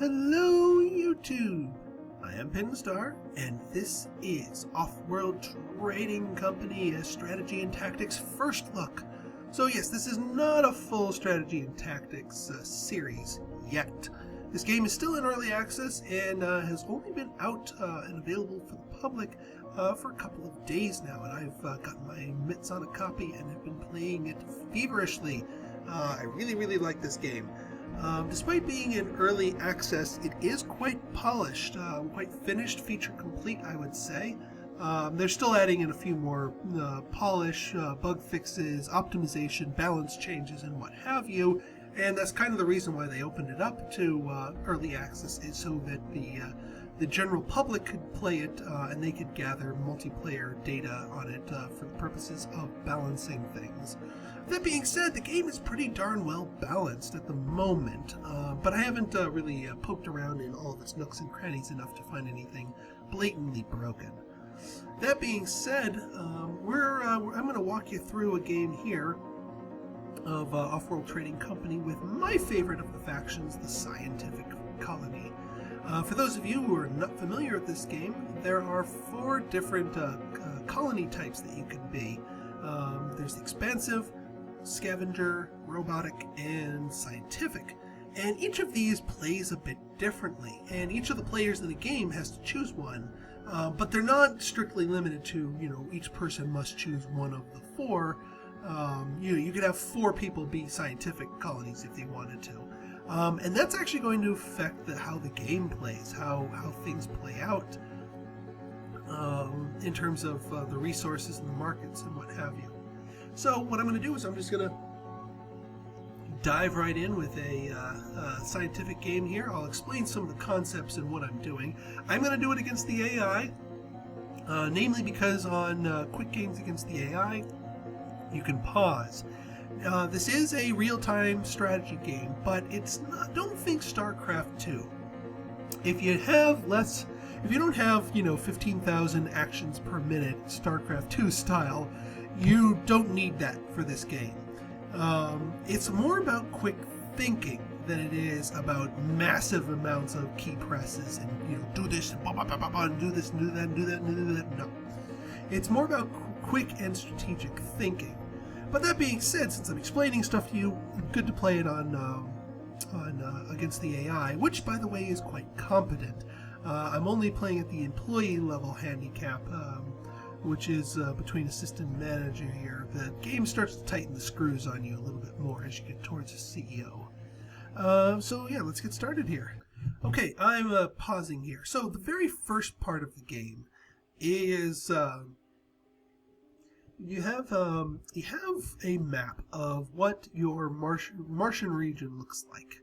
Hello YouTube! I am Pinstar, and this is Offworld Trading Company, a strategy and tactics first look. So yes, this is not a full strategy and tactics series yet. This game is still in early access and has only been out and available for the public for a couple of days now, and I've gotten my mitts on a copy and have been playing it feverishly. I really like this game. Despite being in early access, it is quite polished, quite finished, feature complete, I would say. They're still adding in a few more polish, bug fixes, optimization, balance changes, and what have you. And that's kind of the reason why they opened it up to early access, is so that the general public could play it and they could gather multiplayer data on it for the purposes of balancing things. That being said, the game is pretty darn well balanced at the moment, but I haven't really poked around in all of its nooks and crannies enough to find anything blatantly broken. That being said, I'm going to walk you through a game here of Offworld Trading Company with my favorite of the factions, the Scientific Colony. For those of you who are not familiar with this game, there are 4 different colony types that you can be. There's the Expansive, Scavenger, Robotic, and Scientific. And each of these plays a bit differently, and each of the players in the game has to choose one, but they're not strictly limited to, each person must choose one of the 4. You could have 4 people be scientific colonies if they wanted to. And that's actually going to affect how the game plays, how things play out in terms of the resources and the markets and what have you. So what I'm going to do is I'm just going to dive right in with a scientific game here. I'll explain some of the concepts and what I'm doing. I'm going to do it against the AI, namely because on quick games against the AI, you can pause. This is a real-time strategy game, but it's not. Don't think StarCraft 2. If you don't have 15,000 actions per minute, StarCraft 2 style, you don't need that for this game. It's more about quick thinking than it is about massive amounts of key presses and do this, and do this, and do that, and do that, and do that. No, it's more about quick and strategic thinking. But that being said, since I'm explaining stuff to you, good to play it on against the AI, which, by the way, is quite competent. I'm only playing at the employee level handicap, which is between assistant and manager here. The game starts to tighten the screws on you a little bit more as you get towards the CEO. So yeah, let's get started here. Okay, I'm pausing here. So the very first part of the game is you have a map of what your Martian region looks like.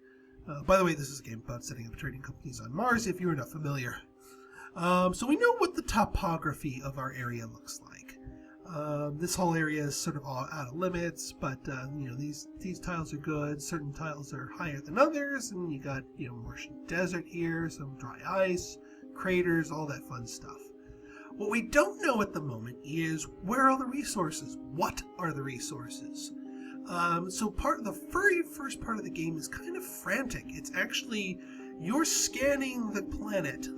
By the way, this is a game about setting up trading companies on Mars, if you are not familiar. So we know what the topography of our area looks like. This whole area is sort of all out of limits, but these tiles are good. Certain tiles are higher than others, and you got Martian desert here, some dry ice, craters, all that fun stuff. What we don't know at the moment is where are the resources? What are the resources? So the very first part of the game is kind of frantic. It's actually you're scanning the planet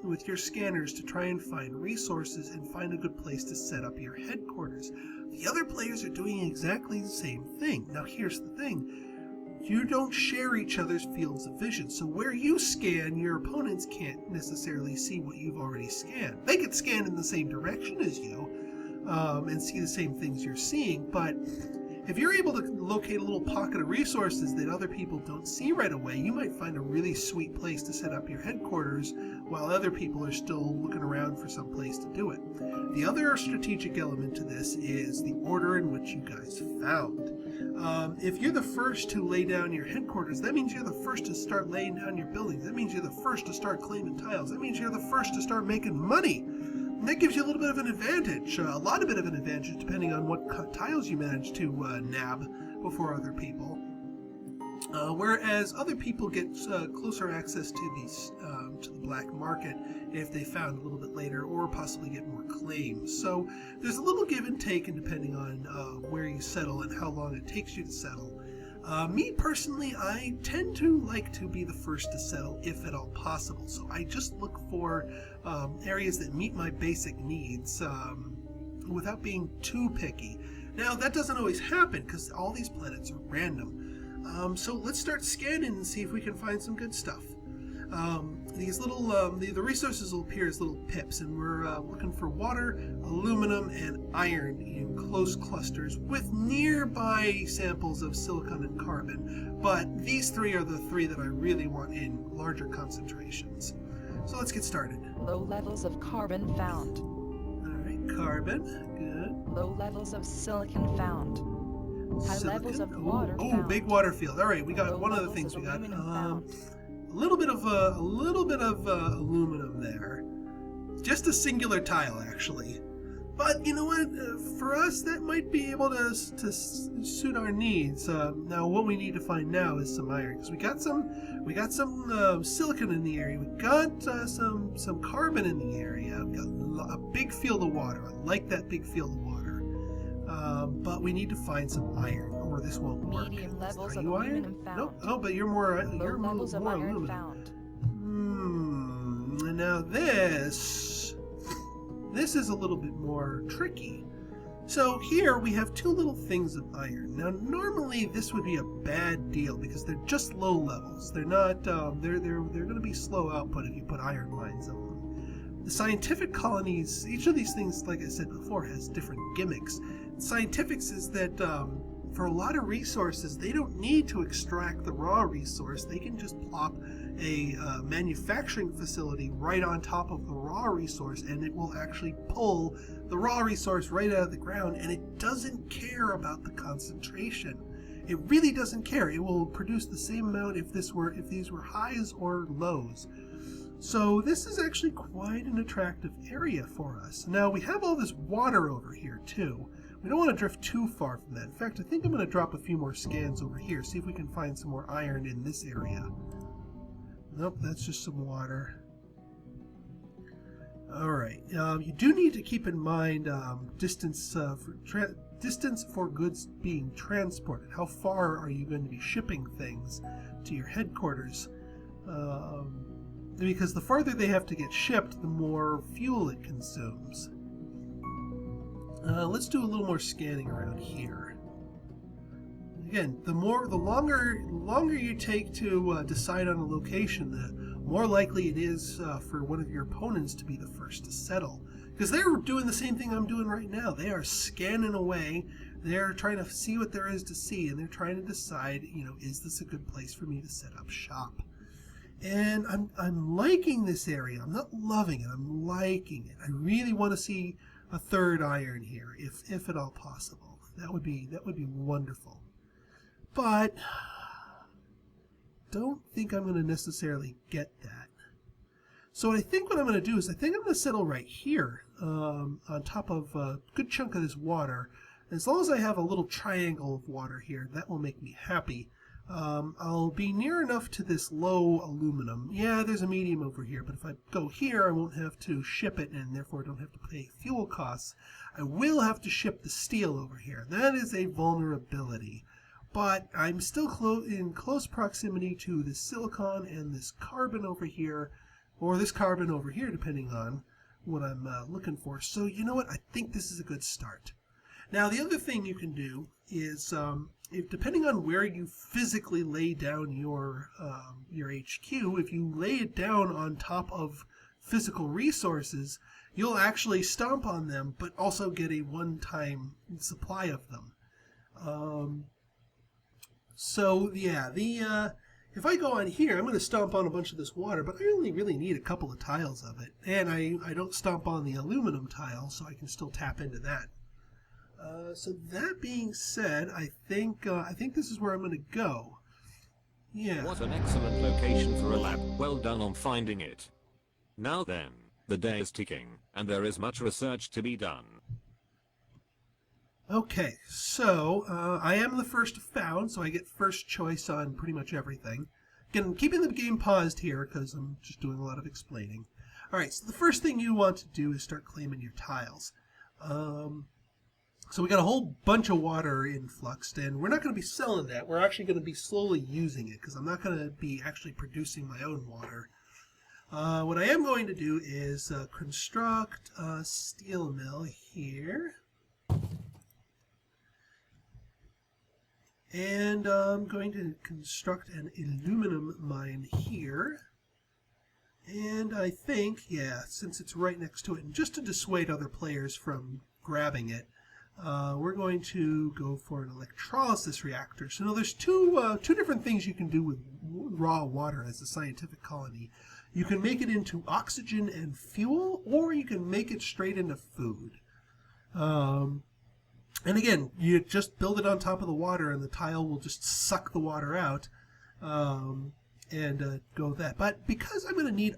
with your scanners to try and find resources and find a good place to set up your headquarters. The other players are doing exactly the same thing. Now here's the thing. You don't share each other's fields of vision, so where you scan, your opponents can't necessarily see what you've already scanned. They could scan in the same direction as you and see the same things you're seeing, but if you're able to locate a little pocket of resources that other people don't see right away, you might find a really sweet place to set up your headquarters while other people are still looking around for some place to do it. The other strategic element to this is the order in which you guys found. If you're the first to lay down your headquarters, that means you're the first to start laying down your buildings. That means you're the first to start claiming tiles. That means you're the first to start making money. And that gives you a little bit of an advantage, a lot of bit of an advantage, depending on what tiles you manage to nab before other people. Whereas other people get closer access to the black market if they found a little bit later, or possibly get more claims. So there's a little give and take, and depending on where you settle and how long it takes you to settle. Me personally, I tend to like to be the first to settle if at all possible. So I just look for areas that meet my basic needs without being too picky. Now, that doesn't always happen because all these planets are random. So let's start scanning and see if we can find some good stuff. These little, the resources will appear as little pips, and we're looking for water, aluminum, and iron in close clusters with nearby samples of silicon and carbon. But these three are the three that I really want in larger concentrations. So let's get started. Low levels of carbon found. Alright, carbon, good. Low levels of silicon found. High levels of water found. Oh, big water field. Alright, we got Low one of the levels things of we got. aluminum found. A little bit of aluminum there. Just a singular tile, actually. But you know what? For us, that might be able to suit our needs. Now, what we need to find now is some iron, because we got some silicon in the area. We got some carbon in the area. We got a big field of water. I like that big field of water. But we need to find some iron, or this won't work. Medium levels Are of you aluminum iron? found. No, oh, but you're more. You're Low levels of more iron aluminum. found. And now this is a little bit more tricky. So here we have two little things of iron. Now normally this would be a bad deal because they're just low levels. They're not. They're going to be slow output if you put iron mines on them. The scientific colonies, each of these things, like I said before, has different gimmicks. Scientifics is that for a lot of resources, they don't need to extract the raw resource. They can just plop a manufacturing facility right on top of the raw resource, and it will actually pull the raw resource right out of the ground, and it doesn't care about the concentration. It really doesn't care. It will produce the same amount if these were highs or lows. So this is actually quite an attractive area for us. Now we have all this water over here too. We don't want to drift too far from that. In fact, I think I'm going to drop a few more scans over here, see if we can find some more iron in this area. Nope, that's just some water. Alright, you do need to keep in mind distance for goods being transported. How far are you going to be shipping things to your headquarters? Because the farther they have to get shipped, the more fuel it consumes. Let's do a little more scanning around here. Again, the longer you take to decide on a location, the more likely it is for one of your opponents to be the first to settle. Because they're doing the same thing I'm doing right now. They are scanning away. They're trying to see what there is to see, and they're trying to decide, is this a good place for me to set up shop? And I'm liking this area. I'm not loving it. I'm liking it. I really want to see a third iron here, if at all possible. That would be wonderful. But don't think I'm going to necessarily get that. So I think what I'm going to do is I'm going to settle right here on top of a good chunk of this water. As long as I have a little triangle of water here, that will make me happy. I'll be near enough to this low aluminum. Yeah, there's a medium over here, but if I go here, I won't have to ship it, and therefore don't have to pay fuel costs. I will have to ship the steel over here. That is a vulnerability. But I'm still in close proximity to the silicon and this carbon over here, or this carbon over here, depending on what I'm looking for. So you know what? I think this is a good start. Now, the other thing you can do is, depending on where you physically lay down your HQ, if you lay it down on top of physical resources, you'll actually stomp on them, but also get a one-time supply of them. So yeah, if I go on here, I'm going to stomp on a bunch of this water, but I only really need a couple of tiles of it, and I don't stomp on the aluminum tile, so I can still tap into that. So that being said, I think this is where I'm going to go. Yeah. What an excellent location for a lab. Well done on finding it. Now then, the day is ticking, and there is much research to be done. Okay, so I am the first found, so I get first choice on pretty much everything. Again, I'm keeping the game paused here because I'm just doing a lot of explaining. Alright, so the first thing you want to do is start claiming your tiles. So we got a whole bunch of water influxed, and we're not going to be selling that. We're actually going to be slowly using it because I'm not going to be actually producing my own water. What I am going to do is construct a steel mill here. And I'm going to construct an aluminum mine here. And I think, yeah, since it's right next to it, and just to dissuade other players from grabbing it, we're going to go for an electrolysis reactor. So now there's two different things you can do with raw water as a scientific colony. You can make it into oxygen and fuel, or you can make it straight into food. And again, you just build it on top of the water, and the tile will just suck the water out, and go with that. But because I'm going to need,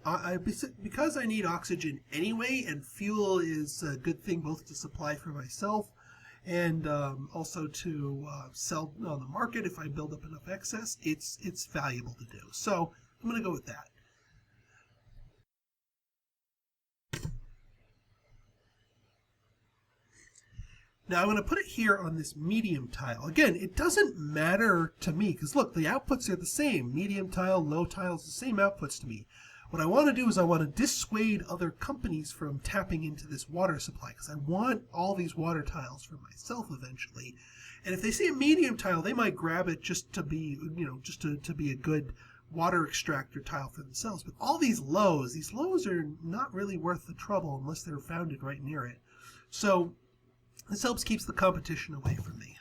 because I need oxygen anyway, and fuel is a good thing both to supply for myself and also to sell on the market if I build up enough excess, it's valuable to do. So I'm going to go with that. Now I'm going to put it here on this medium tile. Again, it doesn't matter to me because look, the outputs are the same. Medium tile, low tile is the same outputs to me. What I want to do is I want to dissuade other companies from tapping into this water supply because I want all these water tiles for myself eventually. And if they see a medium tile, they might grab it just to be, just to be a good water extractor tile for themselves. But all these lows are not really worth the trouble unless they're founded right near it. So this helps keeps the competition away from me.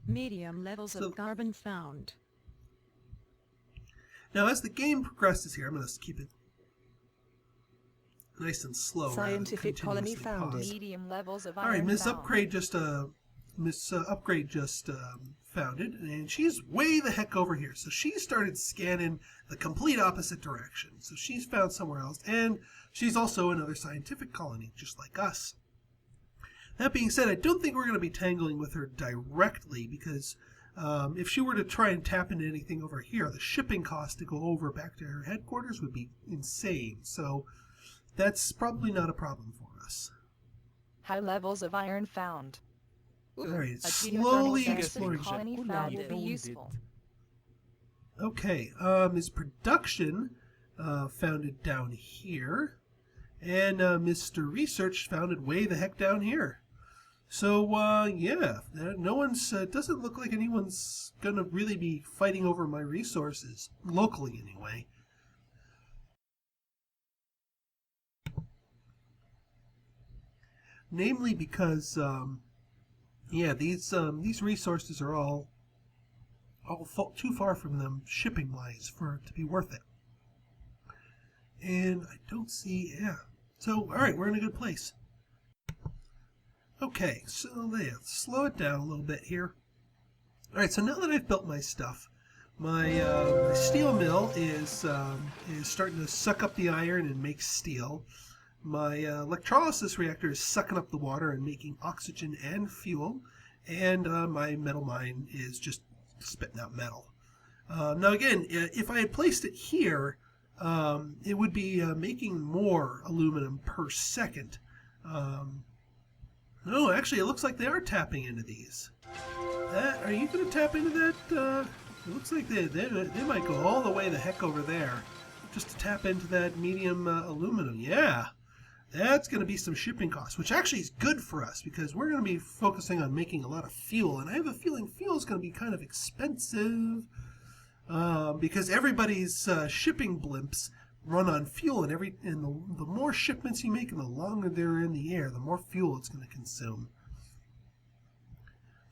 Medium levels of carbon found. Now, as the game progresses here, I'm going to keep it nice and slow. Scientific colony founded. Medium levels of All right, iron Miss found. Upgrade just founded, and she's way the heck over here. So she started scanning the complete opposite direction. So she's found somewhere else, and she's also another scientific colony, just like us. That being said, I don't think we're going to be tangling with her directly because if she were to try and tap into anything over here, the shipping cost to go over back to her headquarters would be insane. So that's probably not a problem for us. High levels of iron found. All right, A slowly geothermal exploring. colony found will be useful. Okay, is production founded down here, and Mr. Research founded way the heck down here. So, yeah, no one's, doesn't look like anyone's going to really be fighting over my resources, locally anyway. Namely because, yeah, these resources are all too far from them shipping-wise for it to be worth it. And I don't see, yeah. So, all right, we're in a good place. Okay, so let's slow it down a little bit here. All right, so now that I've built my stuff, my steel mill is starting to suck up the iron and make steel. My electrolysis reactor is sucking up the water and making oxygen and fuel, and my metal mine is just spitting out metal. Now again, if I had placed it here, it would be making more aluminum per second. No, actually, it looks like they are tapping into these. Are you going to tap into that? It looks like they might go all the way the heck over there just to tap into that medium aluminum. Yeah, that's going to be some shipping costs, which actually is good for us because we're going to be focusing on making a lot of fuel, and I have a feeling fuel is going to be kind of expensive because everybody's shipping blimps run on fuel, and the more shipments you make and the longer they're in the air, the more fuel it's going to consume.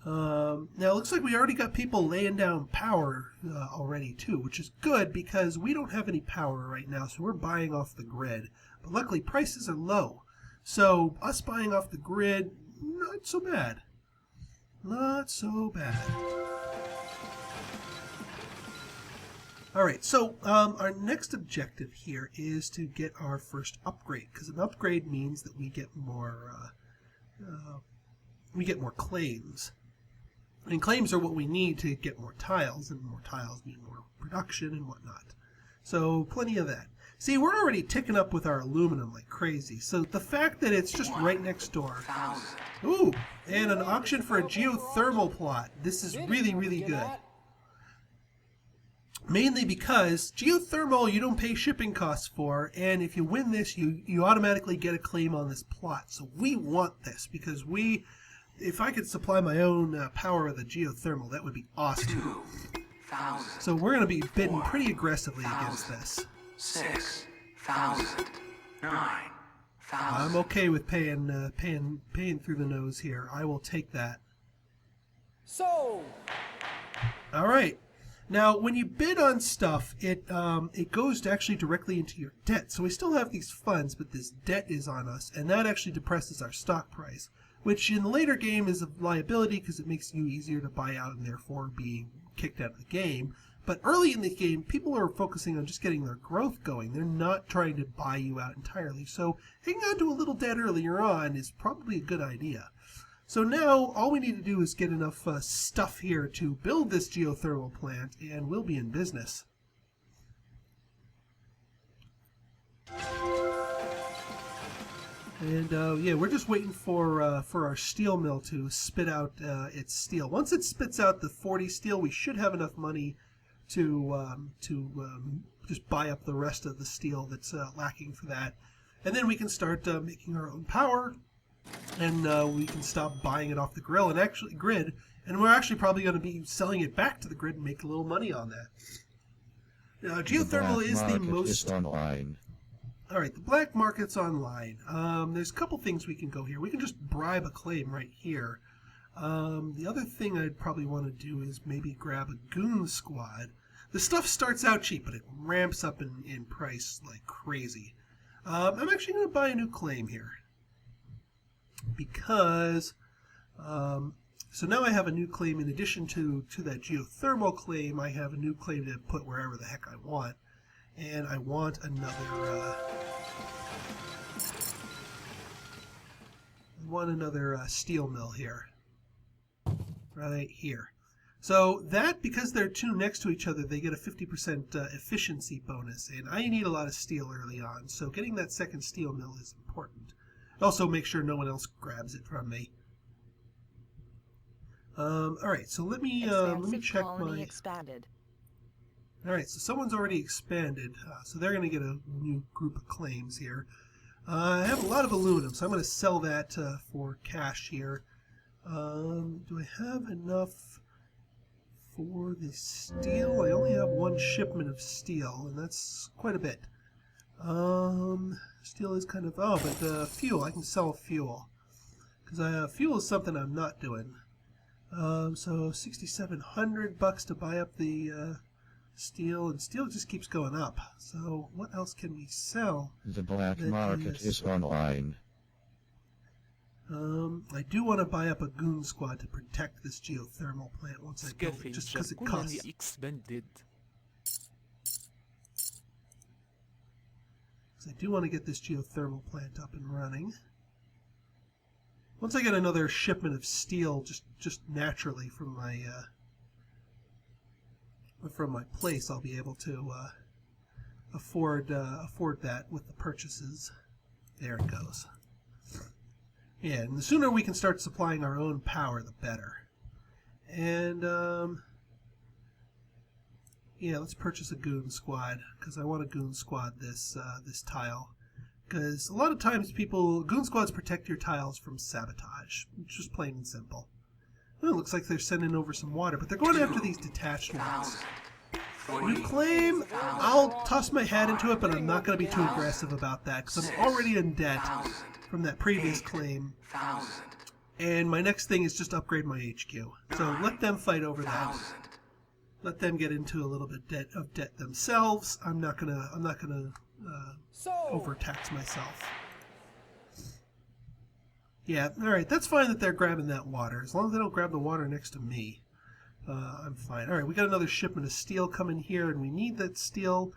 Now it looks like we already got people laying down power already too, which is good because we don't have any power right now, so we're buying off the grid. But luckily prices are low, so us buying off the grid, not so bad. Not so bad. All right, so our next objective here is to get our first upgrade, because an upgrade means that we get more claims, and claims are what we need to get more tiles, and more tiles mean more production and whatnot. So plenty of that. See, we're already ticking up with our aluminum like crazy. So the fact that it's just right next door. Ooh, and an auction for a geothermal plot. This is really, really good. Mainly because geothermal you don't pay shipping costs for, and if you win this, you automatically get a claim on this plot. So we want this because if I could supply my own power with a geothermal, that would be awesome. So we're going to be bidding pretty aggressively against this. 6,000, 9,000. I'm okay with paying through the nose here. I will take that. So. All right. Now, when you bid on stuff, it goes actually directly into your debt. So we still have these funds, but this debt is on us, and that actually depresses our stock price, which in the later game is a liability because it makes you easier to buy out and therefore being kicked out of the game. But early in the game, people are focusing on just getting their growth going. They're not trying to buy you out entirely. So hanging on to a little debt earlier on is probably a good idea. So now all we need to do is get enough stuff here to build this geothermal plant, and we'll be in business. And yeah, we're just waiting for our steel mill to spit out its steel. Once it spits out the 40 steel, we should have enough money to just buy up the rest of the steel that's lacking for that. And then we can start making our own power, and we can stop buying it off the grid, and we're actually probably going to be selling it back to the grid and make a little money on that. Now, geothermal is the most... online. Alright, the black market's online. There's a couple things we can go here. We can just bribe a claim right here. The other thing I'd probably want to do is maybe grab a goon squad. The stuff starts out cheap, but it ramps up in price like crazy. I'm actually going to buy a new claim here. Because, so now I have a new claim in addition to that geothermal claim. I have a new claim to put wherever the heck I want. And I want another steel mill here. Right here. So that, because they're two next to each other, they get a 50% efficiency bonus, and I need a lot of steel early on, so getting that second steel mill is important. Also, make sure no one else grabs it from me. All right, so let me check my. Expanded. All right, so someone's already expanded, so they're going to get a new group of claims here. I have a lot of aluminum, so I'm going to sell that for cash here. Do I have enough for the steel? I only have one shipment of steel, and that's quite a bit. Steel is kind of... Oh, but fuel. I can sell fuel. Because fuel is something I'm not doing. So $6,700 to buy up the steel, and steel just keeps going up. So what else can we sell? The black market is online. I do want to buy up a goon squad to protect this geothermal plant once I build it, just because it costs. Expanded. I do want to get this geothermal plant up and running. Once I get another shipment of steel, just naturally from my place, I'll be able to afford that with the purchases. There it goes. Yeah, and the sooner we can start supplying our own power, the better. And yeah, let's purchase a goon squad, because I want to goon squad this tile. Because a lot of times goon squads protect your tiles from sabotage. It's just plain and simple. Well, it looks like they're sending over some water, but they're going after these detached ones. New claim, I'll toss my hat into it, but I'm not going to be too aggressive about that, because I'm already in debt from that previous claim. And my next thing is just upgrade my HQ. So let them fight over that. Let them get into a little bit of debt themselves. I'm not gonna overtax myself. Yeah, all right. That's fine that they're grabbing that water. As long as they don't grab the water next to me, I'm fine. All right, we got another shipment of steel coming here, and we need that steel.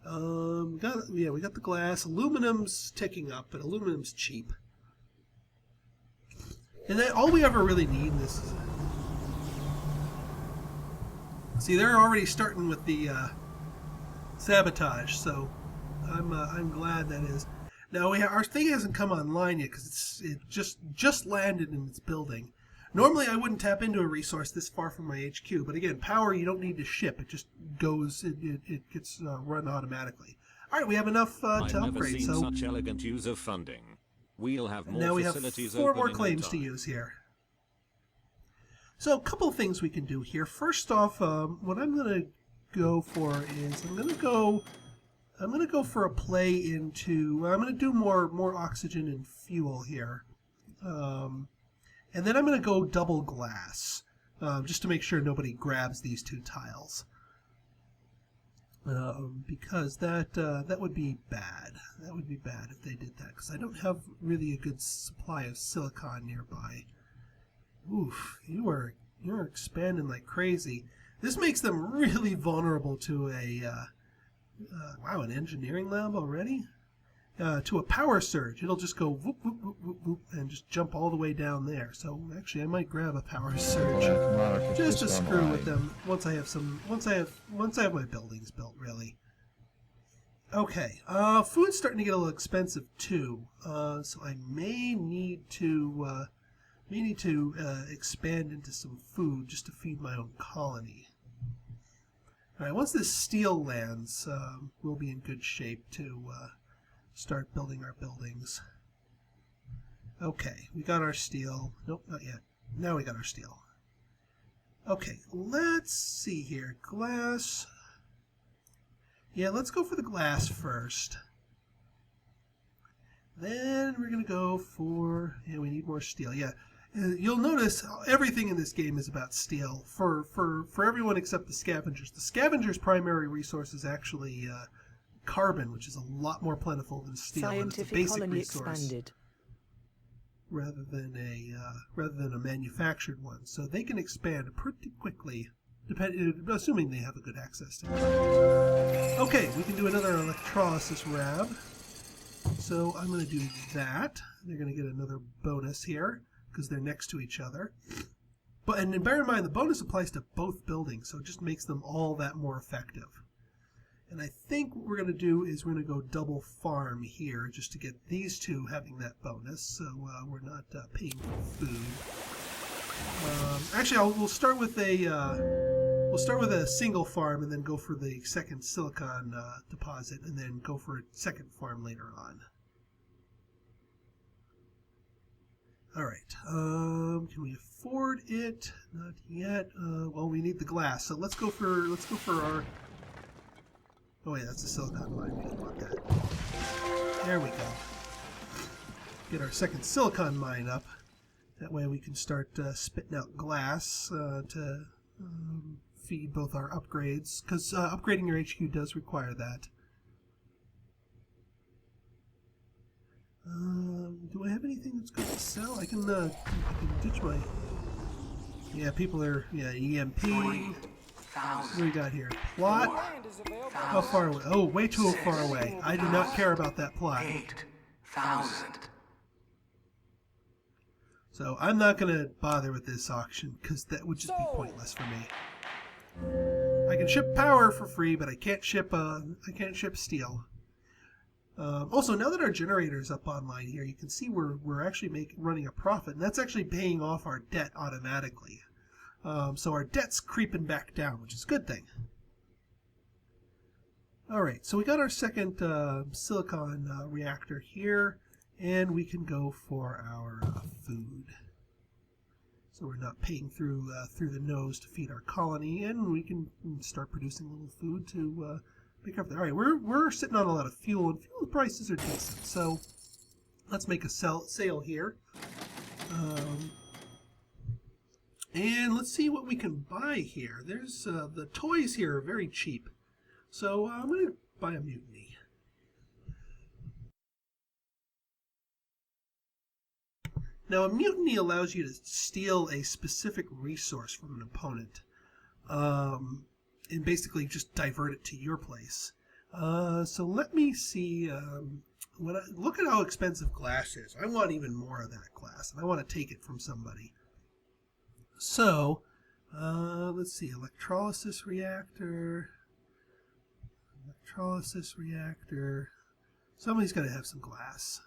We got the glass. Aluminum's ticking up, but aluminum's cheap. And then all we ever really need in this is... See, they're already starting with the sabotage, so I'm glad that is. Now our thing hasn't come online yet because it just landed in its building. Normally I wouldn't tap into a resource this far from my HQ, but again, power you don't need to ship. It just goes. It gets run automatically. All right, we have enough to I've never upgrade. seen So such elegant use of funding. We'll have more now we have facilities 4 open more in no claims to time. use here. So a couple of things we can do here. First off, what I'm going to go for is I'm going to go for a play into. I'm going to do more oxygen and fuel here, and then I'm going to go double glass, just to make sure nobody grabs these 2 tiles, because that would be bad. That would be bad if they did that, because I don't have really a good supply of silicon nearby. Oof, you're expanding like crazy. This makes them really vulnerable to a wow, an engineering lab already? To a power surge. It'll just go whoop, whoop, whoop, whoop, whoop, and just jump all the way down there. So actually I might grab a power surge Black market just to is screw online. with them once I have my buildings built, really. Okay, food's starting to get a little expensive too. So I may need to expand into some food just to feed my own colony. Alright, once this steel lands, we'll be in good shape to start building our buildings. Okay, we got our steel. Nope, not yet. Now we got our steel. Okay, let's see here. Glass. Yeah, let's go for the glass first. Then we're going to go for... Yeah, we need more steel. Yeah. You'll notice everything in this game is about steel for everyone except the scavengers. The scavengers' primary resource is actually carbon, which is a lot more plentiful than steel. Scientific It's a basic colony resource expanded. rather than a manufactured one. So they can expand pretty quickly, assuming they have a good access to it. Okay, we can do another electrolysis rab. So I'm going to do that. They're going to get another bonus here, because they're next to each other. And bear in mind, the bonus applies to both buildings, so it just makes them all that more effective. And I think what we're going to do is we're going to go double farm here, just to get these 2 having that bonus, so we're not paying for food. Actually, we'll start with a single farm, and then go for the second silicon deposit, and then go for a second farm later on. All right. Can we afford it? Not yet. Well, we need the glass, so let's go for our. Oh wait, that's a silicon mine. We don't want that. There we go. Get our second silicon mine up. That way we can start spitting out glass to feed both our upgrades, because upgrading your HQ does require that. Do I have anything that's good to sell? I can ditch my... Yeah, people are... Yeah, EMP. What do we got here? Plot? How far away? Oh, way too far away. I do not care about that plot. 8,000. So I'm not going to bother with this auction, because that would just be pointless for me. I can ship power for free, but I can't ship steel. Also, now that our generator is up online here, you can see we're actually running a profit, and that's actually paying off our debt automatically. So our debt's creeping back down, which is a good thing. Alright, so we got our second silicon reactor here, and we can go for our food. So we're not paying through the nose to feed our colony, and we can start producing a little food to make up there. Alright, we're sitting on a lot of fuel, and fuel prices are decent, so let's make a sale here. And let's see what we can buy here. There's the toys here are very cheap, so I'm going to buy a mutiny. Now, a mutiny allows you to steal a specific resource from an opponent, and basically just divert it to your place. So let me see. Look at how expensive glass is. I want even more of that glass, and I want to take it from somebody. So, let's see. Electrolysis reactor. Electrolysis reactor. Somebody's got to have some glass.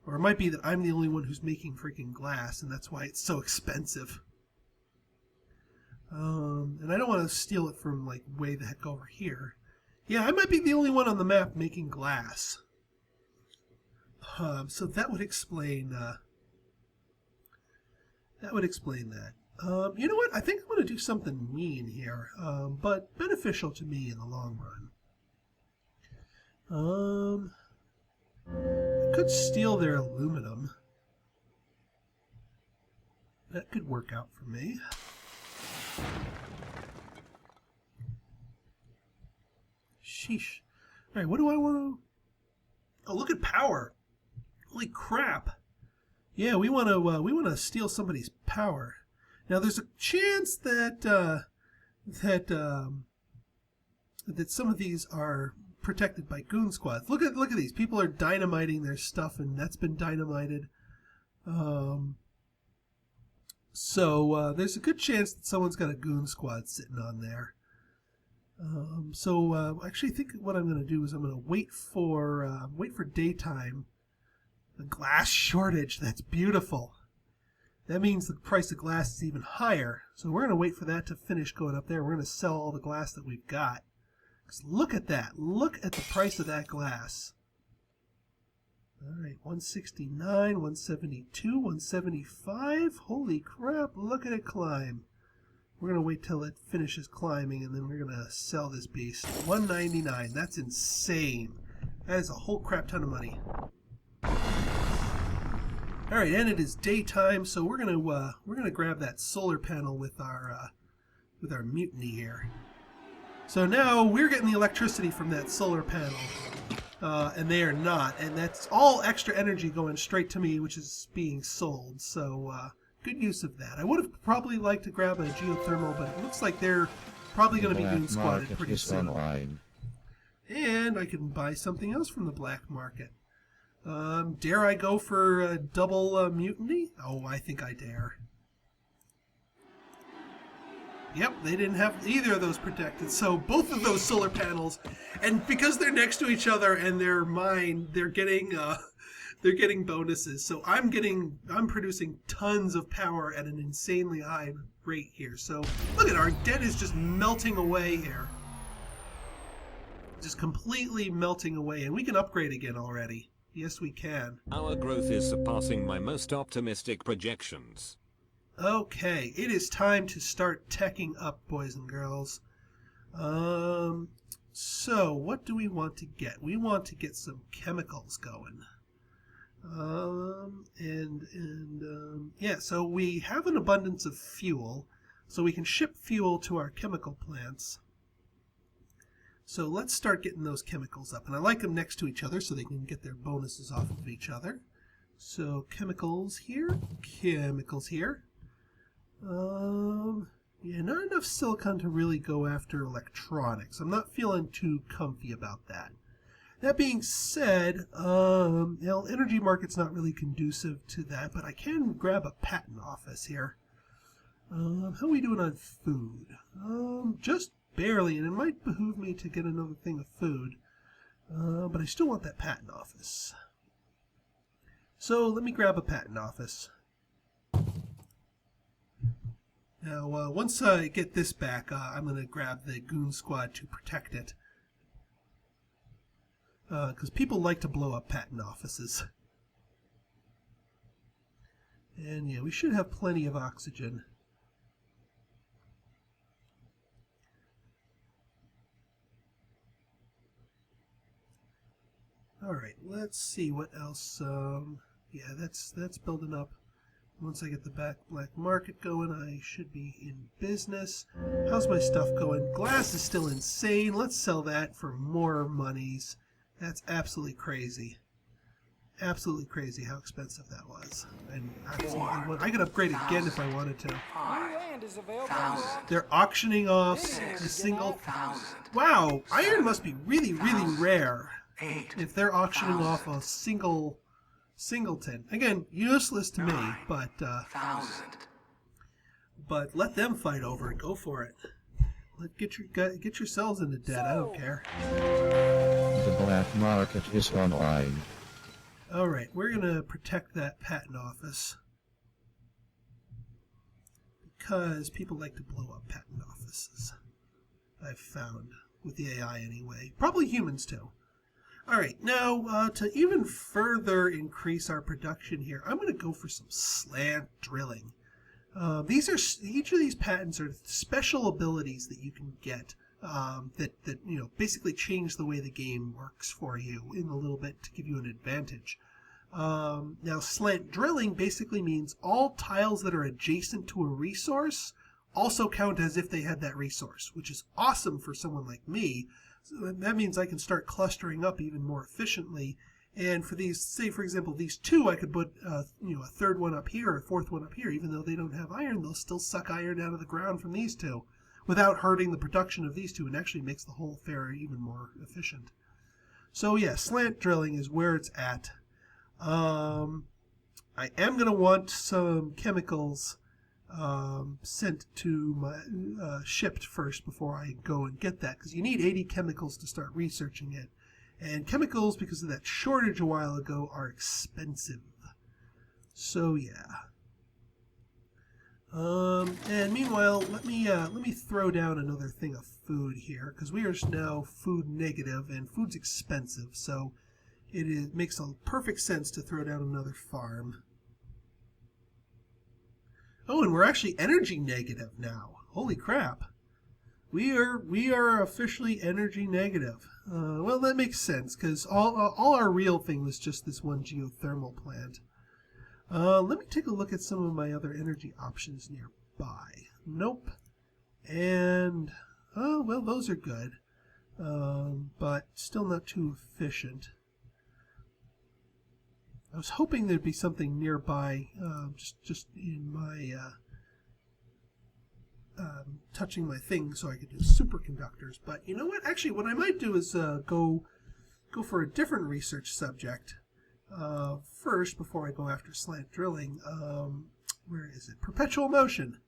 Or it might be that I'm the only one who's making freaking glass, and that's why it's so expensive. And I don't want to steal it from, like, way the heck over here. Yeah, I might be the only one on the map making glass. So that would explain, that. You know what? I think I'm going to do something mean here, but beneficial to me in the long run. I could steal their aluminum. That could work out for me. Sheesh. Alright, what do I want to... Oh, look at power. Holy crap. Yeah, we want to steal somebody's power. Now, there's a chance that that some of these are protected by goon squads. Look at these. People are dynamiting their stuff, and that's been dynamited. So there's a good chance that someone's got a goon squad sitting on there. Actually, I think what I'm going to do is I'm going to wait for daytime. The glass shortage. That's beautiful. That means the price of glass is even higher. So we're going to wait for that to finish going up there. We're going to sell all the glass that we've got. Because look at that. Look at the price of that glass. All right, 169, 172, 175. Holy crap, look at it climb. We're going to wait till it finishes climbing, and then we're going to sell this beast. 199. That's insane. That is a whole crap ton of money. All right, and it is daytime, so we're gonna grab that solar panel with our mutiny here. So now we're getting the electricity from that solar panel, and they are not, and that's all extra energy going straight to me, which is being sold. So good use of that. I would have probably liked to grab a geothermal, but it looks like they're probably going to be goon squatted pretty soon. Online. And I can buy something else from the black market. Dare I go for a double mutiny? Oh, I think I dare. Yep, they didn't have either of those protected. So both of those solar panels, and because they're next to each other and they're mine, they're getting bonuses. So I'm producing tons of power at an insanely high rate here. So look at our debt is just melting away here. Just completely melting away, and we can upgrade again already. Yes, we can. Our growth is surpassing my most optimistic projections. Okay, it is time to start teching up, boys and girls. So what do we want to get? We want to get some chemicals going. Yeah, so we have an abundance of fuel, so we can ship fuel to our chemical plants. So let's start getting those chemicals up. And I like them next to each other so they can get their bonuses off of each other. So chemicals here, chemicals here. Yeah, not enough silicon to really go after electronics. I'm not feeling too comfy about that. That being said, energy market's not really conducive to that, but I can grab a patent office here. How are we doing on food? Just barely, and it might behoove me to get another thing of food. But I still want that patent office. So let me grab a patent office. Now, once I get this back, I'm going to grab the goon squad to protect it. Because people like to blow up patent offices. And yeah, we should have plenty of oxygen. Alright, let's see what else. Yeah, that's building up. Once I get the black market going, I should be in business. How's my stuff going? Glass is still insane. Let's sell that for more monies. That's absolutely crazy. Absolutely crazy how expensive that was. And absolutely, I could upgrade again if I wanted to. They're auctioning off a single... Wow, iron must be really, really rare if they're auctioning off a singleton. Again, useless to me, but let them fight over it. Go for it. Get yourselves into debt. I don't care. The black market is online. All right, we're gonna protect that patent office because people like to blow up patent offices. I've found with the AI anyway. Probably humans too. All right, now to even further increase our production here, I'm going to go for some slant drilling. Each of these patents are special abilities that you can get that basically change the way the game works for you in a little bit to give you an advantage. Now, slant drilling basically means all tiles that are adjacent to a resource also count as if they had that resource, which is awesome for someone like me. So that means I can start clustering up even more efficiently. And for these, say for example, these two, I could put a third one up here, a fourth one up here. Even though they don't have iron, they'll still suck iron out of the ground from these two without hurting the production of these two, and actually makes the whole affair even more efficient. So yeah, slant drilling is where it's at. I am going to want some chemicals sent to my shipped first before I go and get that, because you need 80 chemicals to start researching it, and chemicals, because of that shortage a while ago, are expensive. So yeah. And meanwhile, let me throw down another thing of food here, because we are now food negative and food's expensive, so it makes a perfect sense to throw down another farm. Oh, and we're actually energy negative now. Holy crap. We are officially energy negative. Well, that makes sense, because all our real thing was just this one geothermal plant. Let me take a look at some of my other energy options nearby. Nope. And, oh, well, those are good. But still not too efficient. I was hoping there'd be something nearby, just in my touching my thing, so I could do superconductors. But you know what? Actually, what I might do is go for a different research subject first before I go after slant drilling. Where is it? Perpetual motion.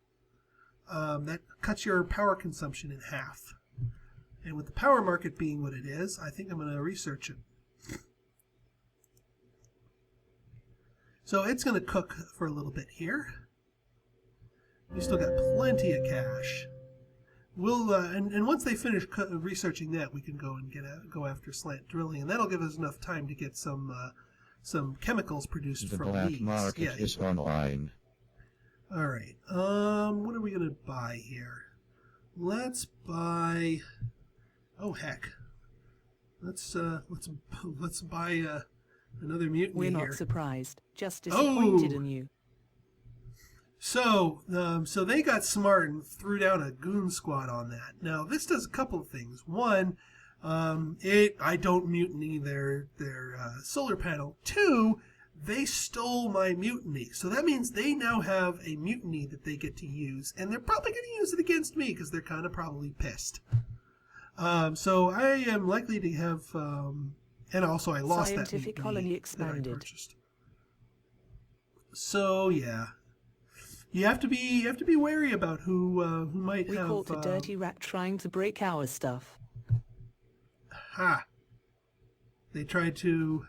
That cuts your power consumption in half. And with the power market being what it is, I think I'm going to research it. So it's going to cook for a little bit here. We still got plenty of cash. We'll and once they finish researching that, we can go and go after slant drilling, and that'll give us enough time to get some chemicals produced from these. The black market is online. All right. What are we going to buy here? Let's buy. Oh heck. Let's buy another mutiny. We're not here. surprised, just disappointed Oh. in you. So they got smart and threw down a goon squad on that. Now this does a couple of things. One, I don't mutiny their solar panel. Two, they stole my mutiny. So that means they now have a mutiny that they get to use, and they're probably going to use it against me because they're kind of probably pissed. So I am likely to have, and also I lost Scientific that colony mutiny expanded. that I purchased. So yeah. You have to be wary about who might We have. caught a dirty rat trying to break our stuff. Ha! They tried to.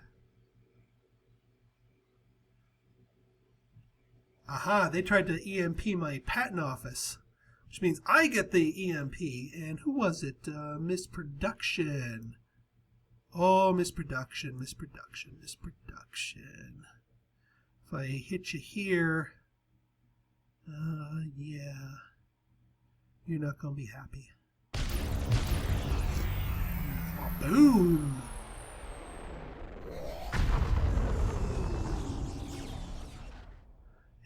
Aha! They tried to EMP my patent office, which means I get the EMP. And who was it? Misproduction. Oh, misproduction. If I hit you here. Yeah. You're not gonna be happy. Boom!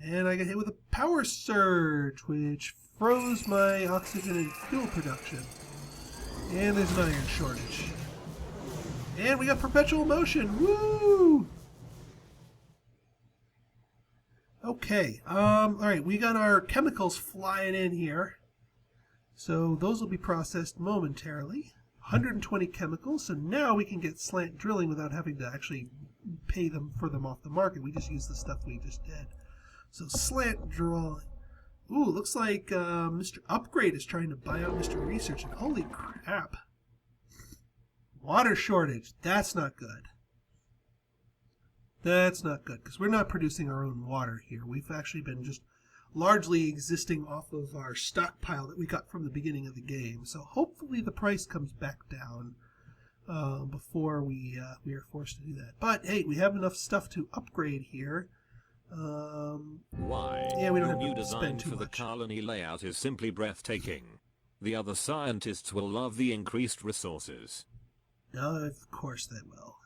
And I got hit with a power surge, which froze my oxygen and fuel production. And there's an iron shortage. And we got perpetual motion! Woo! Okay, alright, we got our chemicals flying in here. So those will be processed momentarily. 120 chemicals, so now we can get slant drilling without having to actually pay them for them off the market. We just use the stuff we just did. So slant drilling. Ooh, looks like Mr. Upgrade is trying to buy out Mr. Research. And holy crap. Water shortage. That's not good. That's not good, because we're not producing our own water here. We've actually been just largely existing off of our stockpile that we got from the beginning of the game. So hopefully the price comes back down before we are forced to do that. But hey, we have enough stuff to upgrade here. Why? Yeah, we don't Your have new to design spend too for the much. colony layout is simply breathtaking. The other scientists will love the increased resources. Of course they will.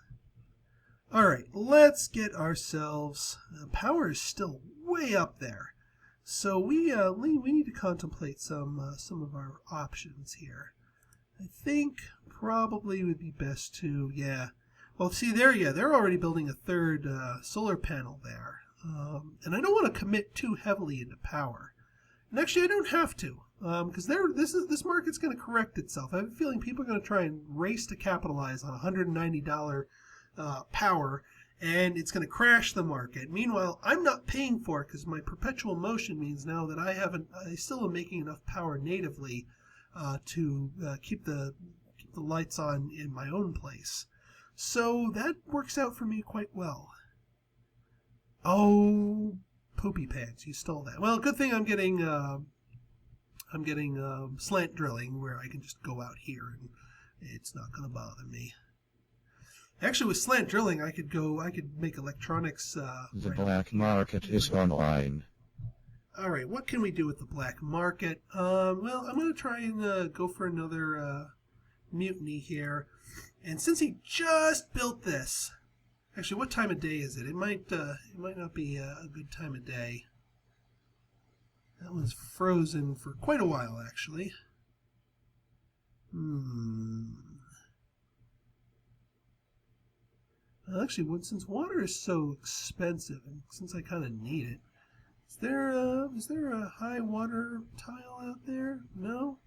Alright, let's get ourselves... power is still way up there. So we need to contemplate some of our options here. I think probably would be best to, yeah. Well, see, they're already building a third solar panel there. And I don't want to commit too heavily into power. And actually, I don't have to, because this market's going to correct itself. I have a feeling people are going to try and race to capitalize on $190 power, and it's going to crash the market. Meanwhile, I'm not paying for it because my perpetual motion means now that I still am making enough power natively to keep the lights on in my own place. So that works out for me quite well. Oh, poopy pants! You stole that. Well, good thing I'm getting slant drilling where I can just go out here and it's not going to bother me. Actually, with slant drilling, I could make electronics. The black market is online. All right, what can we do with the black market? Well, I'm going to try and go for another mutiny here. And since he just built this, actually, what time of day is it? It might not be a good time of day. That one's frozen for quite a while, actually. Actually, since water is so expensive, and since I kind of need it, is there a high water tile out there? No?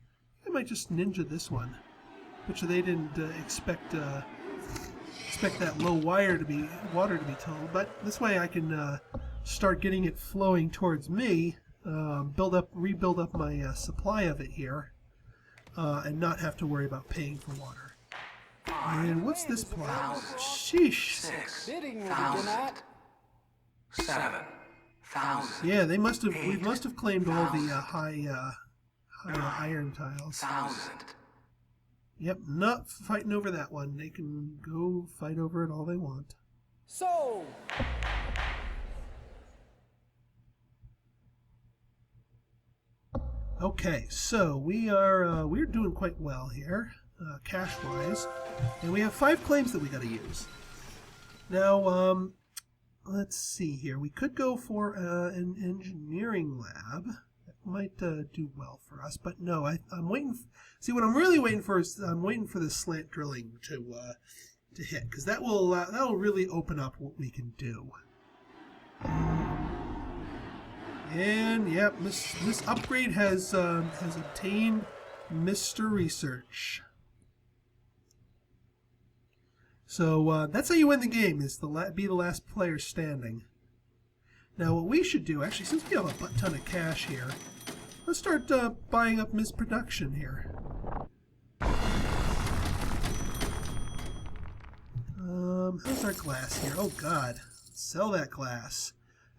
I might just ninja this one, which they didn't expect that low water to be towed. But this way I can start getting it flowing towards me, rebuild up my supply of it here, and not have to worry about paying for water. And what's this plot? Sheesh. 6,000. 7,000. Yeah, we must have claimed all the high iron tiles. 1,000. Yep, not fighting over that one. They can go fight over it all they want. So. Okay, so we're doing quite well here, cash-wise, and we have 5 claims that we got to use. Now, let's see here. We could go for an engineering lab. That might do well for us, but no, I'm waiting. See, what I'm really waiting for is I'm waiting for the slant drilling to hit, because that'll really open up what we can do. And yep, this upgrade has obtained Mr. Research. So that's how you win the game, is be the last player standing. Now what we should do, actually, since we have a butt ton of cash here, let's start buying up Ms. Production here. How's our glass here? Oh God, sell that glass.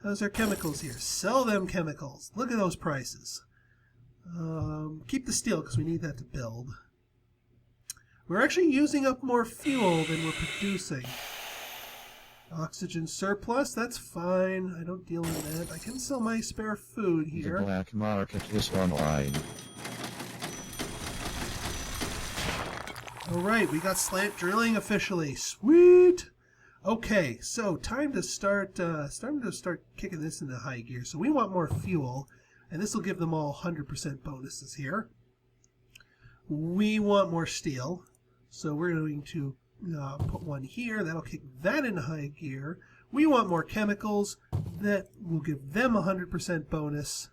How's our chemicals here? Sell them chemicals. Look at those prices. Keep the steel because we need that to build. We're actually using up more fuel than we're producing. Oxygen surplus, that's fine. I don't deal in that. I can sell my spare food here. The black market is online. Alright, we got slant drilling officially. Sweet! Okay, so time to start kicking this into high gear. So we want more fuel, and this will give them all 100% bonuses here. We want more steel, so we're going to put one here. That'll kick that into high gear. We want more chemicals. That will give them 100% bonus.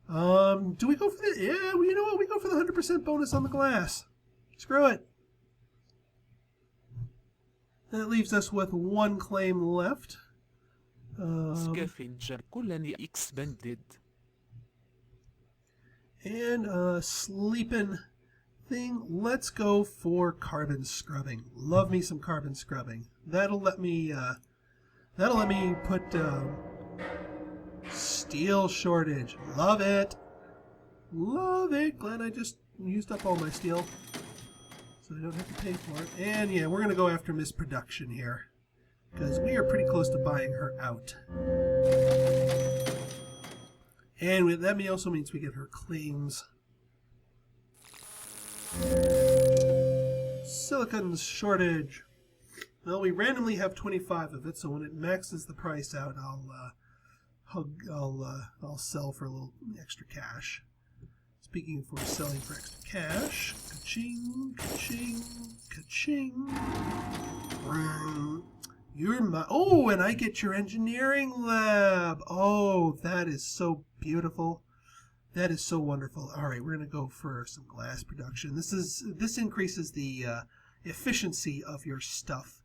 Do we go for the... Yeah, well, you know what? We go for the 100% bonus on the glass. Screw it. That leaves us with 1 claim left. Scavenger colony expanded. And sleeping thing. Let's go for carbon scrubbing. Love me some carbon scrubbing. That'll let me put steel shortage. Love it. Love it. Glad I just used up all my steel, so I don't have to pay for it. And yeah, we're gonna go after misproduction here, because we are pretty close to buying her out. And that also means we get her claims. Silicon shortage. Well, we randomly have 25 of it, so when it maxes the price out, I'll sell for a little extra cash. Speaking of selling for extra cash, ka-ching, ka-ching, ka-ching. You're my... Oh, and I get your engineering lab. Oh, that is so beautiful. That is so wonderful. All right, we're going to go for some glass production. This increases the efficiency of your stuff,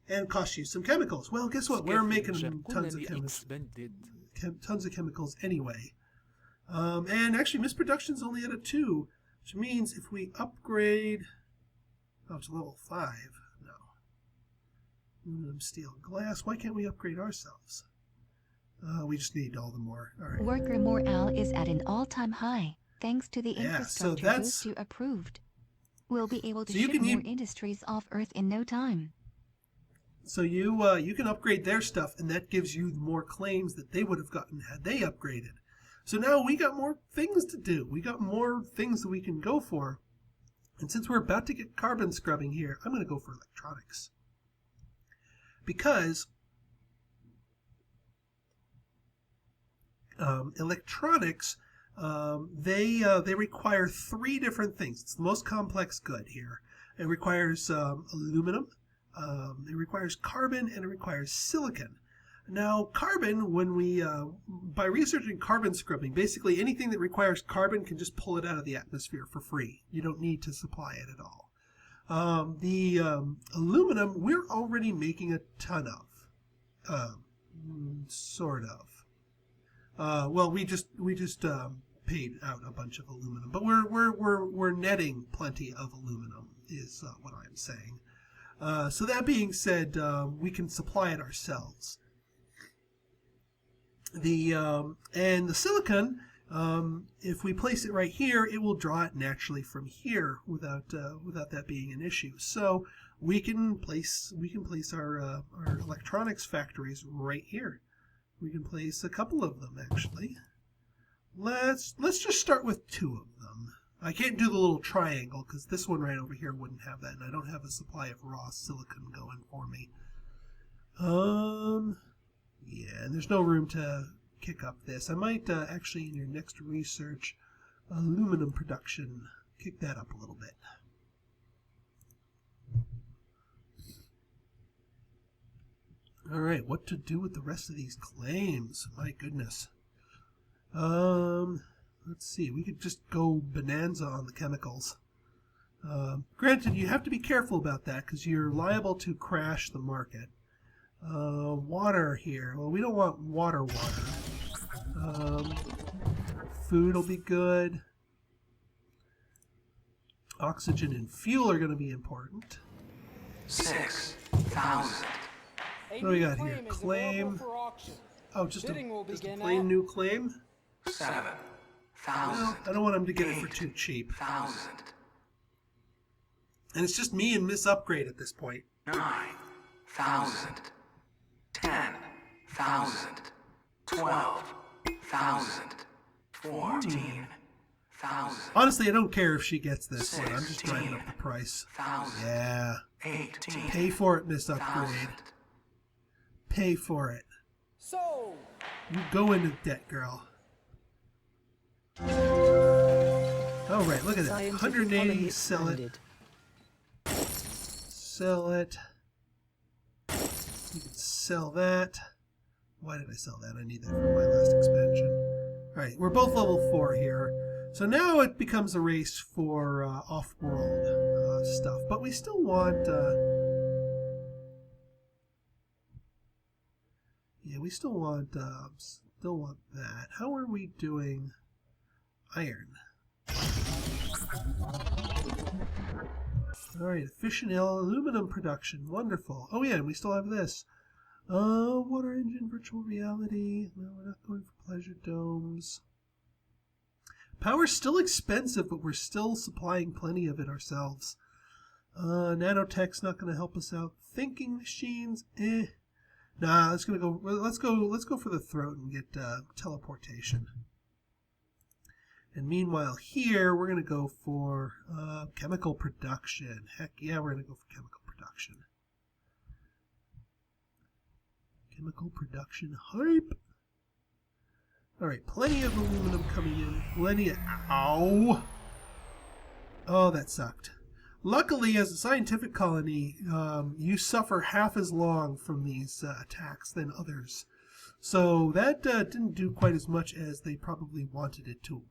and costs you some chemicals. Well, guess what? We're making tons of chemicals anyway. And actually, misproduction's only at a 2, which means if we upgrade, to level 5. No, aluminum, steel, glass. Why can't we upgrade ourselves? We just need all the more. All right. Worker morale is at an all-time high, thanks to the infrastructure boost you approved. We'll be able to ship more industries off Earth in no time. So you can upgrade their stuff, and that gives you more claims that they would have gotten had they upgraded. So now we got more things to do. We got more things that we can go for. And since we're about to get carbon scrubbing here, I'm going to go for electronics. Because electronics, they require 3 different things. It's the most complex good here. It requires aluminum, it requires carbon, and it requires silicon. Now, carbon, when we by researching carbon scrubbing, basically anything that requires carbon can just pull it out of the atmosphere for free. You don't need to supply it at all. The aluminum, we're already making a ton of, sort of. Well, we just paid out a bunch of aluminum, but we're netting plenty of aluminum, is what I'm saying. So that being said, we can supply it ourselves. And the silicon, if we place it right here, it will draw it naturally from here without that being an issue. So we can place our electronics factories right here. We can place a couple of them actually. Let's just start with 2 of them. I can't do the little triangle because this one right over here wouldn't have that, and I don't have a supply of raw silicon going for me. Yeah, and there's no room to kick up this. I might actually, in your next research, aluminum production, kick that up a little bit. All right, what to do with the rest of these claims? My goodness. Let's see. We could just go bonanza on the chemicals. Granted, you have to be careful about that because you're liable to crash the market. Water here. Well, we don't want water. Food will be good. Oxygen and fuel are going to be important. 6,000. What do we got here? Claim. Oh, just a plain new claim? 7,000. Well, I don't want him to get it for too cheap. 1,000. And it's just me and Miss Upgrade at this point. 9,000. 10,000. 12,000. 14,000. Honestly, I don't care if she gets this one. I'm just driving up the price. 1,000. Yeah. 18. Pay for it, Miss Upgrade. Pay for it. So, You go into debt, girl. All right, look at that. 180, sell it. Sell it. You can sell that. Why did I sell that? I need that for my last expansion. All right, we're both level 4 here. So now it becomes a race for off-world stuff. But we still want... yeah, we still want that. How are we doing? iron. Alright, efficient aluminum production. Wonderful. Oh yeah, and we still have this. Water engine, virtual reality. No, we're not going for pleasure domes. Power's still expensive, but we're still supplying plenty of it ourselves. Nanotech's not going to help us out. Thinking machines, eh. Nah, let's go for the throat and get teleportation. And meanwhile here, we're going to go for chemical production. Heck yeah, we're going to go for chemical production. Chemical production hype. Alright, plenty of aluminum coming in. Plenty of... Ow! Oh, that sucked. Luckily, as a scientific colony, you suffer half as long from these attacks than others. So that didn't do quite as much as they probably wanted it to.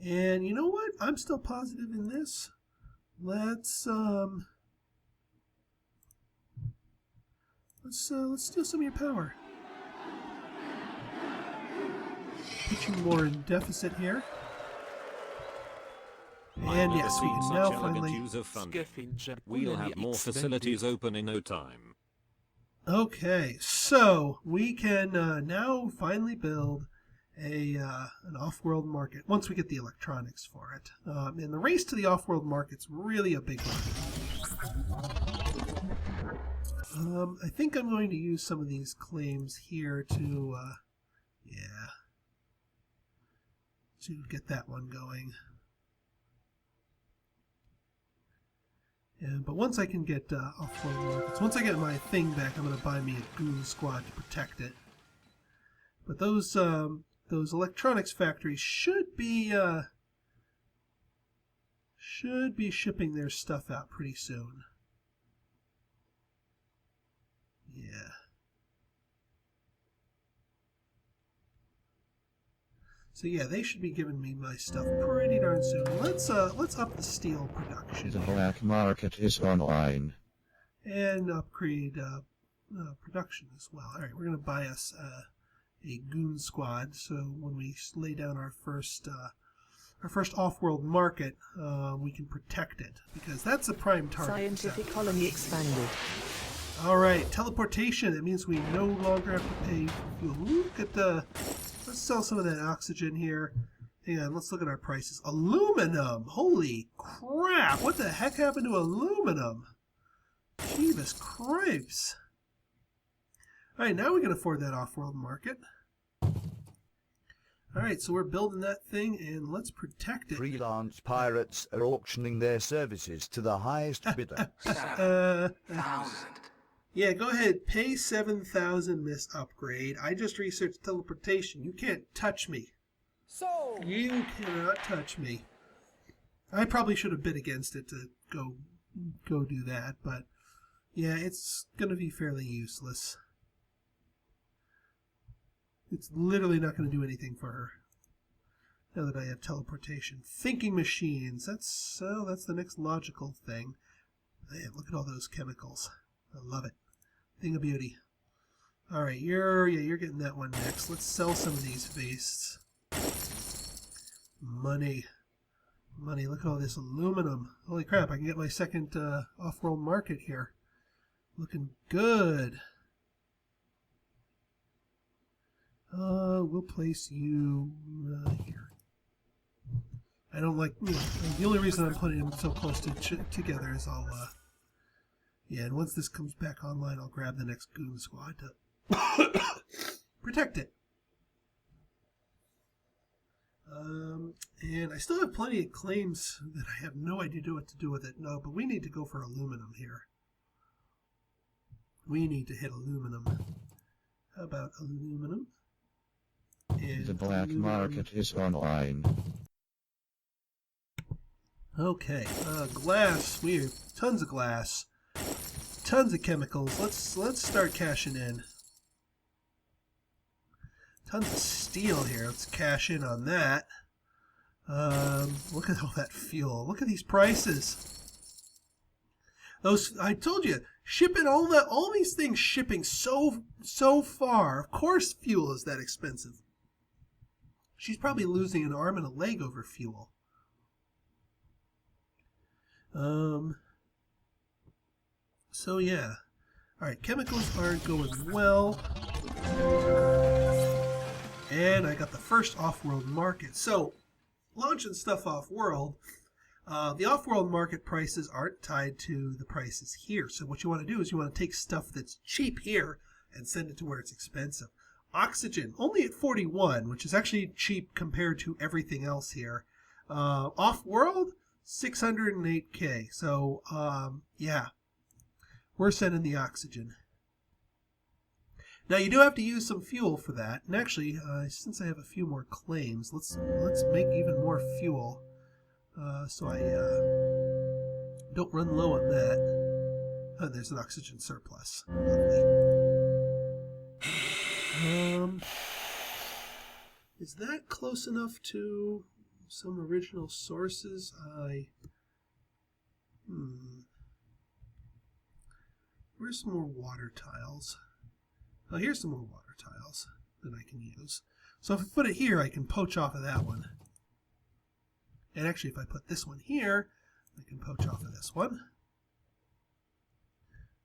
And you know what? I'm still positive in this. Let's steal some of your power. Put you more in deficit here. And yes, we can now finally... We'll have more facilities open in no time. Okay, so we can now finally build an off-world market once we get the electronics for it. And the race to the off-world market's really a big one. I think I'm going to use some of these claims here to get that one going. But once I can get off-world markets, once I get my thing back, I'm going to buy me a goon squad to protect it. But those electronics factories should be shipping their stuff out pretty soon. Yeah. So yeah, they should be giving me my stuff pretty darn soon. Let's up the steel production. The black market is online. And upgrade production as well. All right, we're gonna buy us a goon squad. So when we lay down our first off-world market, we can protect it because that's a prime target. Scientific colony expanded. All right, teleportation. That means we no longer have to pay for fuel. Look at the. Let's sell some of that oxygen here. Hang on, let's look at our prices. Aluminum! Holy crap! What the heck happened to aluminum? Jeebus cripes. Alright, now we can afford that off-world market. Alright, so we're building that thing, and let's protect it. Freelance pirates are auctioning their services to the highest bidder. 7,000. Yeah, go ahead. Pay 7,000, Miss Upgrade. I just researched teleportation. You can't touch me. So You cannot touch me. I probably should have bid against it to go do that, but yeah, it's gonna be fairly useless. It's literally not gonna do anything for her. Now that I have teleportation. Thinking machines. That's the next logical thing. Man, look at all those chemicals. I love it. Thing of beauty. Alright, you're getting that one next. Let's sell some of these beasts. Money. Money, look at all this aluminum. Holy crap, I can get my second off-world market here. Looking good. We'll place you here. I don't like, the only reason I'm putting them so close together is I'll, yeah, and once this comes back online, I'll grab the next goon squad to protect it. And I still have plenty of claims that I have no idea what to do with it. No, but we need to go for aluminum here. We need to hit aluminum. How about aluminum? And the black market is online. Okay, glass. We have tons of glass. Tons of chemicals. Let's start cashing in. Tons of steel here. Let's cash in on that. Look at all that fuel. Look at these prices. Those, I told you, shipping all these things shipping so far. Of course fuel is that expensive. She's probably losing an arm and a leg over fuel. So yeah. Alright, chemicals aren't going well. And I got the first off-world market. So, launching stuff off-world, the off-world market prices aren't tied to the prices here. So what you want to do is you want to take stuff that's cheap here and send it to where it's expensive. Oxygen, only at 41, which is actually cheap compared to everything else here. Off-world, 608K. So, yeah, we're sending the oxygen. Now you do have to use some fuel for that. And actually, since I have a few more claims, let's make even more fuel. So I don't run low on that. Oh, there's an oxygen surplus. Lovely. Is that close enough to some original sources? Where's some more water tiles? Oh, here's some more water tiles that I can use. So if I put it here, I can poach off of that one. And actually, if I put this one here, I can poach off of this one.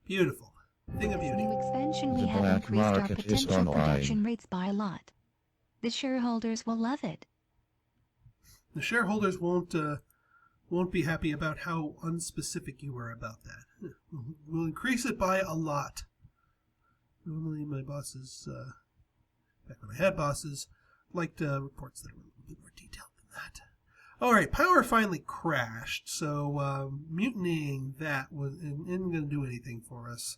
Beautiful. Thing of beauty. New expansion, we have increased our potential production rates by a lot. The shareholders will love it. The shareholders won't be happy about how unspecific you were about that. We'll increase it by a lot. Normally my bosses, back when I had bosses, liked reports that were a little bit more detailed than that. Alright, power finally crashed, so mutinying that isn't going to do anything for us.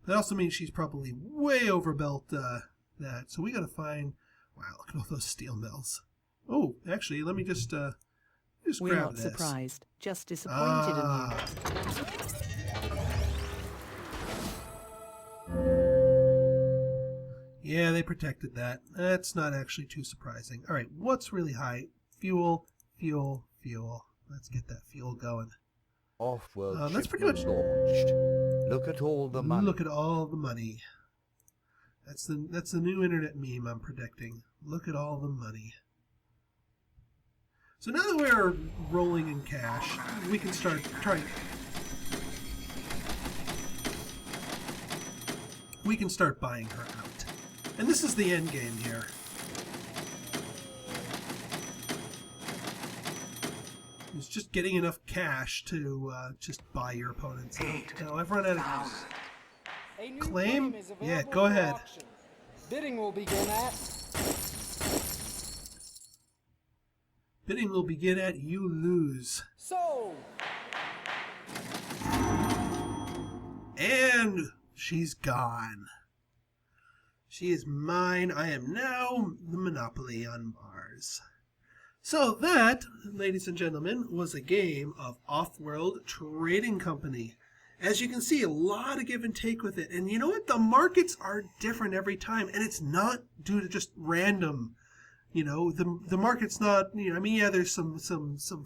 That also means she's probably way overbuilt that, so we got to find... Wow, look at all those steel mills. Oh, actually, let me just grab this. We're not surprised, just disappointed in you. Yeah, they protected that. That's not actually too surprising. All right, what's really high? Fuel, fuel, fuel. Let's get that fuel going. Offworld that's pretty much launched. Look at all the money. Look at all the money. That's the new internet meme I'm predicting. Look at all the money. So now that we're rolling in cash, we can start trying. We can start buying her out. And this is the end game here. It's just getting enough cash to just buy your opponents out. Now I've run out of claim. Yeah, go ahead. Bidding will begin at. Bidding will begin at you lose. Sold. And she's gone. She is mine. I am now the monopoly on Mars. So that, ladies and gentlemen, was a game of Offworld Trading Company. As you can see, a lot of give and take with it. And you know what? The markets are different every time. And it's not due to just random. You know, the market's not, you know, I mean, yeah, there's some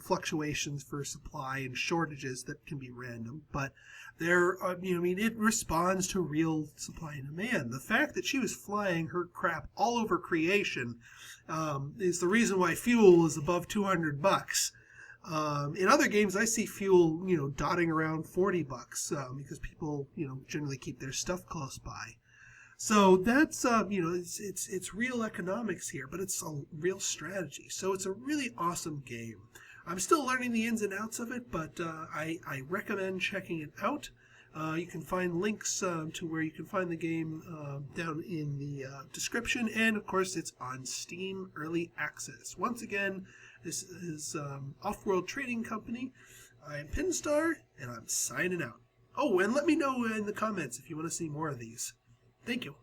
fluctuations for supply and shortages that can be random. But there, you know, I mean, it responds to real supply and demand. The fact that she was flying her crap all over creation is the reason why fuel is above $200. In other games, I see fuel, you know, dotting around $40 because people, you know, generally keep their stuff close by. So that's, you know, it's real economics here, but it's a real strategy. So it's a really awesome game. I'm still learning the ins and outs of it, but I recommend checking it out. You can find links to where you can find the game down in the description, and of course it's on Steam Early Access. Once again, this is Offworld Trading Company. I'm Pinstar, and I'm signing out. Oh, and let me know in the comments if you want to see more of these. Thank you.